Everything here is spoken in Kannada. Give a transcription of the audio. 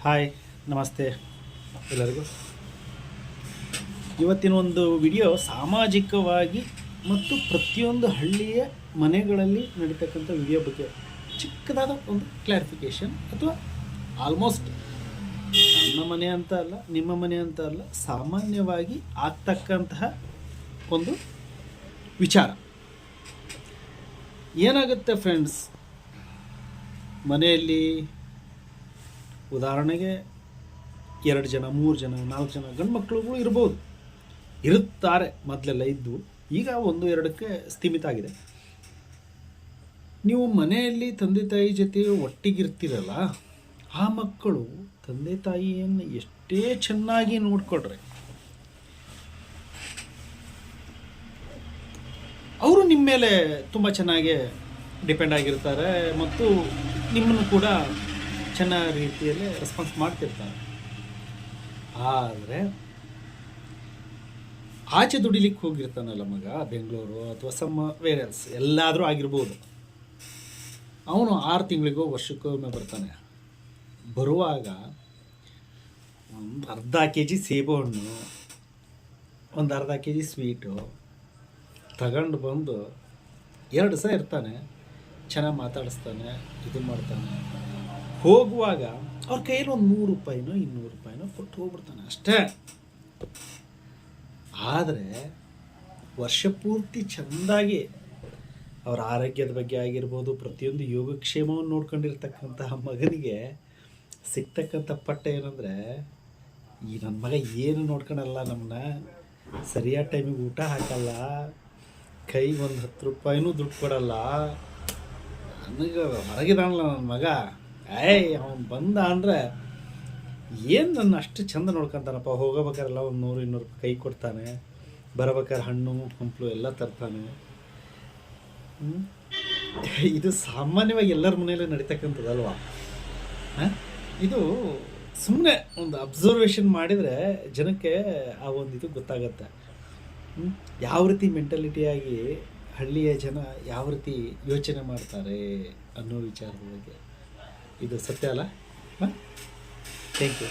ಹಾಯ್, ನಮಸ್ತೆ ಎಲ್ಲರಿಗೂ. ಇವತ್ತಿನ ಒಂದು ವಿಡಿಯೋ ಸಾಮಾಜಿಕವಾಗಿ ಮತ್ತು ಪ್ರತಿಯೊಂದು ಹಳ್ಳಿಯ ಮನೆಗಳಲ್ಲಿ ನಡೀತಕ್ಕಂಥ ವಿಡಿಯೋ ಬಗ್ಗೆ ಚಿಕ್ಕದಾದ ಒಂದು ಕ್ಲಾರಿಫಿಕೇಷನ್, ಅಥವಾ ಆಲ್ಮೋಸ್ಟ್ ನನ್ನ ಮನೆ ಅಂತ ಅಲ್ಲ, ನಿಮ್ಮ ಮನೆ ಅಂತ ಅಲ್ಲ, ಸಾಮಾನ್ಯವಾಗಿ ಆಗ್ತಕ್ಕಂತಹ ಒಂದು ವಿಚಾರ. ಏನಾಗುತ್ತೆ ಫ್ರೆಂಡ್ಸ್, ಮನೆಯಲ್ಲಿ ಉದಾಹರಣೆಗೆ 2 ಜನ, 3 ಜನ, 4 ಜನ ಗಂಡು ಮಕ್ಕಳುಗಳು ಇರುತ್ತಾರೆ. ಮೊದಲೆಲ್ಲ ಇದ್ದು, ಈಗ 1-2ಕ್ಕೆ ಸ್ಥೀಮಿತ ಆಗಿದೆ. ನೀವು ಮನೆಯಲ್ಲಿ ತಂದೆ ತಾಯಿ ಜೊತೆ ಒಟ್ಟಿಗಿರ್ತೀರಲ್ಲ, ಆ ಮಕ್ಕಳು ತಂದೆ ತಾಯಿಯನ್ನು ಎಷ್ಟೇ ಚೆನ್ನಾಗಿ ನೋಡ್ಕೊಳ್ರೆ ಅವರು ನಿಮ್ಮ ಮೇಲೆ ತುಂಬ ಚೆನ್ನಾಗಿ ಡಿಪೆಂಡ್ ಆಗಿರ್ತಾರೆ ಮತ್ತು ನಿಮ್ಮನ್ನು ಕೂಡ ಚೆನ್ನಾಗಿ ರೀತಿಯಲ್ಲಿ ರೆಸ್ಪಾನ್ಸ್ ಮಾಡ್ತಿರ್ತಾರೆ. ಆದರೆ ಆಚೆ ದುಡಿಲಿಕ್ಕೆ ಹೋಗಿರ್ತಾನಲ್ಲ ಮಗ, ಬೆಂಗಳೂರು ಅಥವಾ ವೇರೆಲ್ಸ್ ಎಲ್ಲಾದರೂ ಆಗಿರ್ಬೋದು, ಅವನು 6 ತಿಂಗಳಿಗೋ ವರ್ಷಕ್ಕೊಮ್ಮೆ ಬರ್ತಾನೆ. ಬರುವಾಗ ಒಂದು ಅರ್ಧ ಕೆಜಿ ಸೇಬು ಹಣ್ಣು, ಒಂದು ಅರ್ಧ ಕೆಜಿ ಸ್ವೀಟು ತಗೊಂಡು ಬಂದು 2 ದಿವಸ ಇರ್ತಾನೆ, ಚೆನ್ನಾಗಿ ಮಾತಾಡಿಸ್ತಾನೆ, ಇದು ಮಾಡ್ತಾನೆ. ಹೋಗುವಾಗ ಅವ್ರ ಕೈಯಲ್ಲಿ ಒಂದು 100 ರೂಪಾಯಿನೋ 200 ರೂಪಾಯಿನೋ ಕೊಟ್ಟು ಹೋಗ್ಬಿಡ್ತಾನೆ ಅಷ್ಟೇ. ಆದರೆ ವರ್ಷ ಪೂರ್ತಿ ಚೆಂದಾಗಿ ಅವರ ಆರೋಗ್ಯದ ಬಗ್ಗೆ ಆಗಿರ್ಬೋದು, ಪ್ರತಿಯೊಂದು ಯೋಗಕ್ಷೇಮವನ್ನು ನೋಡ್ಕೊಂಡಿರ್ತಕ್ಕಂತಹ ಮಗನಿಗೆ ಸಿಗ್ತಕ್ಕಂಥ ಪಟ್ಟ ಏನಂದರೆ, ಈ ನನ್ನ ಮಗ ಏನು ನೋಡ್ಕೊಳಲ್ಲ, ನಮ್ಮನ್ನ ಸರಿಯಾದ ಟೈಮಿಗೆ ಊಟ ಹಾಕಲ್ಲ, ಕೈಗೆ ಒಂದು 10 ರೂಪಾಯಿನೂ ದುಡ್ಡು ಕೊಡಲ್ಲ, ನನಗೆ ಹೊರಗಿದಾನಲ್ಲ ನನ್ನ ಮಗ, ಅವನು ಬಂದ ಅಂದರೆ ಏನು ನನ್ನ ಅಷ್ಟು ಚಂದ ನೋಡ್ಕೊತಾನಪ್ಪ. ಹೋಗಬೇಕಾರೆಲ್ಲ ಒಂದು 100-200 ರೂಪಾಯಿ ಕೈ ಕೊಡ್ತಾನೆ, ಬರಬೇಕಾದ್ರೆ ಹಣ್ಣು ಹಂಪಲು ಎಲ್ಲ ತರ್ತಾನೆ. ಇದು ಸಾಮಾನ್ಯವಾಗಿ ಎಲ್ಲರ ಮನೆಯಲ್ಲೇ ನಡೀತಕ್ಕಂಥದ್ದಲ್ವಾ? ಇದು ಸುಮ್ಮನೆ ಒಂದು ಅಬ್ಸರ್ವೇಷನ್ ಮಾಡಿದರೆ ಜನಕ್ಕೆ ಆ ಒಂದು ಇದು ಗೊತ್ತಾಗತ್ತೆ. ಯಾವ ರೀತಿ ಮೆಂಟಾಲಿಟಿಯಾಗಿ ಹಳ್ಳಿಯ ಜನ ಯಾವ ರೀತಿ ಯೋಚನೆ ಮಾಡ್ತಾರೆ ಅನ್ನೋ ವಿಚಾರದ ಬಗ್ಗೆ. ಇದು ಸತ್ಯ ಅಲ್ಲ? Thank you.